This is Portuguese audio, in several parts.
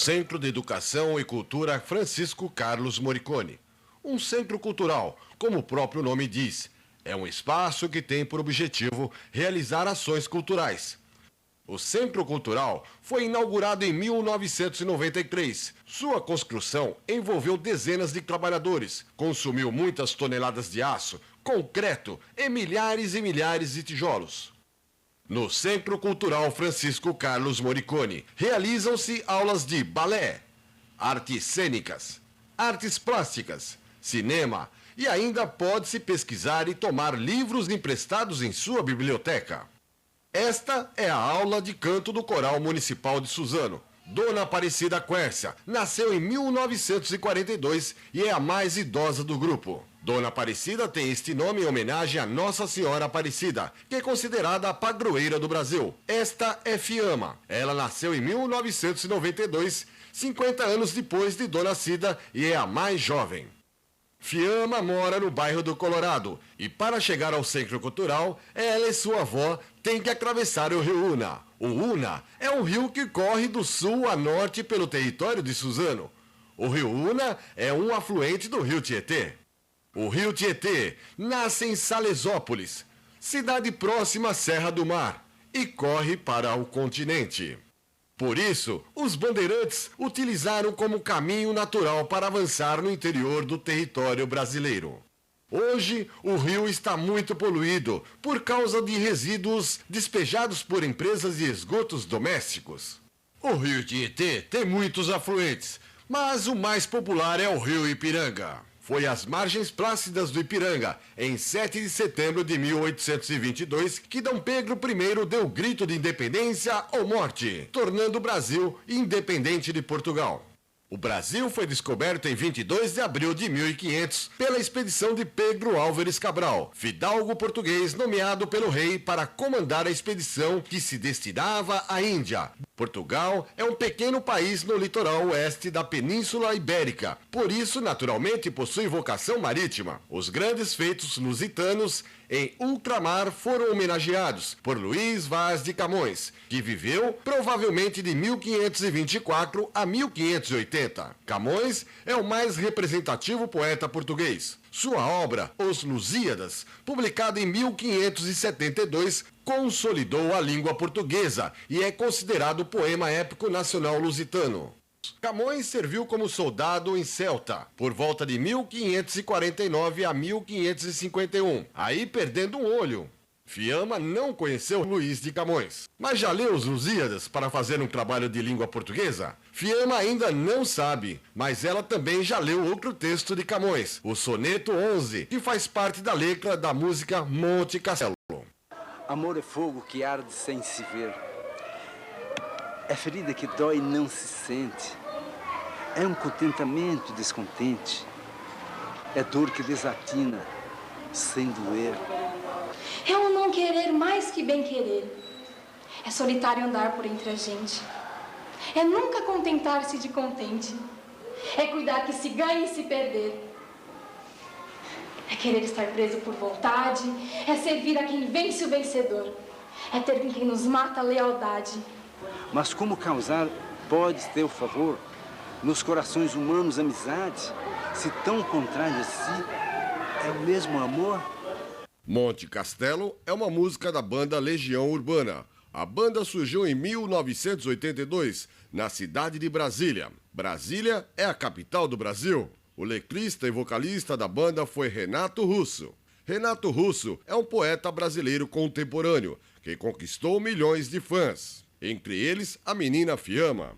Centro de Educação e Cultura Francisco Carlos Moricone. Um centro cultural, como o próprio nome diz, é um espaço que tem por objetivo realizar ações culturais. O Centro Cultural foi inaugurado em 1993. Sua construção envolveu dezenas de trabalhadores, consumiu muitas toneladas de aço, concreto e milhares de tijolos. No Centro Cultural Francisco Carlos Moricone, realizam-se aulas de balé, artes cênicas, artes plásticas, cinema e ainda pode-se pesquisar e tomar livros emprestados em sua biblioteca. Esta é a aula de canto do Coral Municipal de Suzano. Dona Aparecida Quércia nasceu em 1942 e é a mais idosa do grupo. Dona Aparecida tem este nome em homenagem a Nossa Senhora Aparecida, que é considerada a padroeira do Brasil. Esta é Fiamma. Ela nasceu em 1992, 50 anos depois de Dona Cida, e é a mais jovem. Fiamma mora no bairro do Colorado e para chegar ao Centro Cultural, ela e sua avó têm que atravessar o rio Una. O Una é um rio que corre do sul a norte pelo território de Suzano. O rio Una é um afluente do rio Tietê. O rio Tietê nasce em Salesópolis, cidade próxima à Serra do Mar, e corre para o continente. Por isso, os bandeirantes utilizaram como caminho natural para avançar no interior do território brasileiro. Hoje, o rio está muito poluído por causa de resíduos despejados por empresas de esgotos domésticos. O rio Tietê tem muitos afluentes, mas o mais popular é o rio Ipiranga. Foi às margens plácidas do Ipiranga, em 7 de setembro de 1822, que Dom Pedro I deu o grito de independência ou morte, tornando o Brasil independente de Portugal. O Brasil foi descoberto em 22 de abril de 1500 pela expedição de Pedro Álvares Cabral, fidalgo português nomeado pelo rei para comandar a expedição que se destinava à Índia. Portugal é um pequeno país no litoral oeste da Península Ibérica, por isso, naturalmente, possui vocação marítima. Os grandes feitos lusitanos em ultramar foram homenageados por Luís Vaz de Camões, que viveu provavelmente de 1524 a 1580. Camões é o mais representativo poeta português. Sua obra, Os Lusíadas, publicada em 1572, consolidou a língua portuguesa e é considerado o poema épico nacional lusitano. Camões serviu como soldado em Celta, por volta de 1549 a 1551, aí perdendo um olho. Fiamma não conheceu Luís de Camões, mas já leu os Lusíadas para fazer um trabalho de língua portuguesa? Fiamma ainda não sabe, mas ela também já leu outro texto de Camões, o Soneto 11, que faz parte da letra da música Monte Castelo. Amor é fogo que arde sem se ver. É ferida que dói e não se sente. É um contentamento descontente. É dor que desatina sem doer. É um não querer mais que bem querer. É solitário andar por entre a gente. É nunca contentar-se de contente. É cuidar que se ganhe e se perder. É querer estar preso por vontade. É servir a quem vence o vencedor. É ter com quem nos mata a lealdade. Mas como causar pode ter o favor nos corações humanos amizade, se tão contrário a si é o mesmo amor? Monte Castelo é uma música da banda Legião Urbana. A banda surgiu em 1982, na cidade de Brasília. Brasília é a capital do Brasil. O letrista e vocalista da banda foi Renato Russo. Renato Russo é um poeta brasileiro contemporâneo que conquistou milhões de fãs, entre eles a menina Fiamma.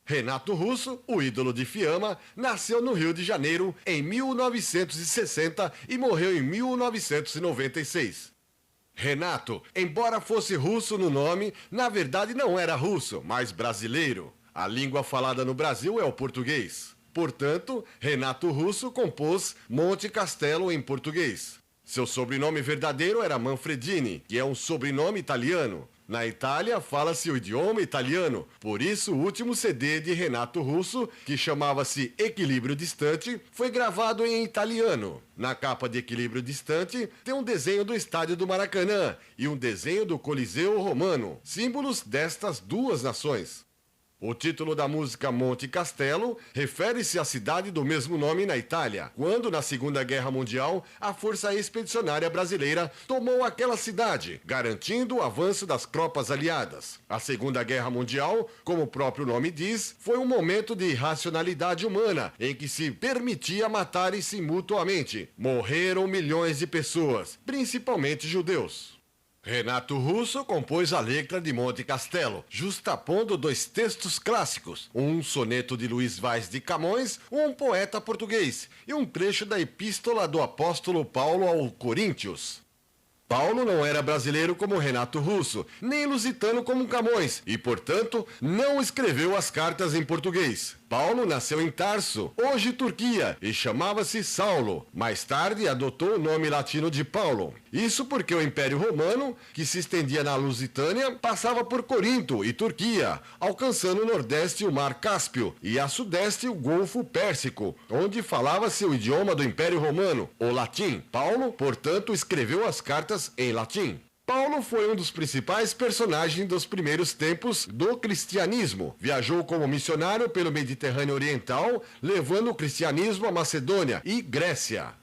Renato Russo, o ídolo de Fiamma, nasceu no Rio de Janeiro em 1960 e morreu em 1996. Renato, embora fosse russo no nome, na verdade não era russo, mas brasileiro. A língua falada no Brasil é o português. Portanto, Renato Russo compôs Monte Castelo em português. Seu sobrenome verdadeiro era Manfredini, que é um sobrenome italiano. Na Itália, fala-se o idioma italiano, por isso o último CD de Renato Russo, que chamava-se Equilíbrio Distante, foi gravado em italiano. Na capa de Equilíbrio Distante, tem um desenho do estádio do Maracanã e um desenho do Coliseu Romano, símbolos destas duas nações. O título da música Monte Castelo refere-se à cidade do mesmo nome na Itália, quando na Segunda Guerra Mundial a Força Expedicionária Brasileira tomou aquela cidade, garantindo o avanço das tropas aliadas. A Segunda Guerra Mundial, como o próprio nome diz, foi um momento de irracionalidade humana, em que se permitia matarem-se mutuamente. Morreram milhões de pessoas, principalmente judeus. Renato Russo compôs a letra de Monte Castelo, justapondo dois textos clássicos, um soneto de Luís Vaz de Camões, um poeta português, e um trecho da epístola do apóstolo Paulo ao Coríntios. Paulo não era brasileiro como Renato Russo, nem lusitano como Camões, e, portanto, não escreveu as cartas em português. Paulo nasceu em Tarso, hoje Turquia, e chamava-se Saulo. Mais tarde adotou o nome latino de Paulo. Isso porque o Império Romano, que se estendia na Lusitânia, passava por Corinto e Turquia, alcançando o nordeste o Mar Cáspio e a sudeste o Golfo Pérsico, onde falava-se o idioma do Império Romano, o latim. Paulo, portanto, escreveu as cartas em latim. Paulo foi um dos principais personagens dos primeiros tempos do cristianismo. Viajou como missionário pelo Mediterrâneo Oriental, levando o cristianismo à Macedônia e Grécia.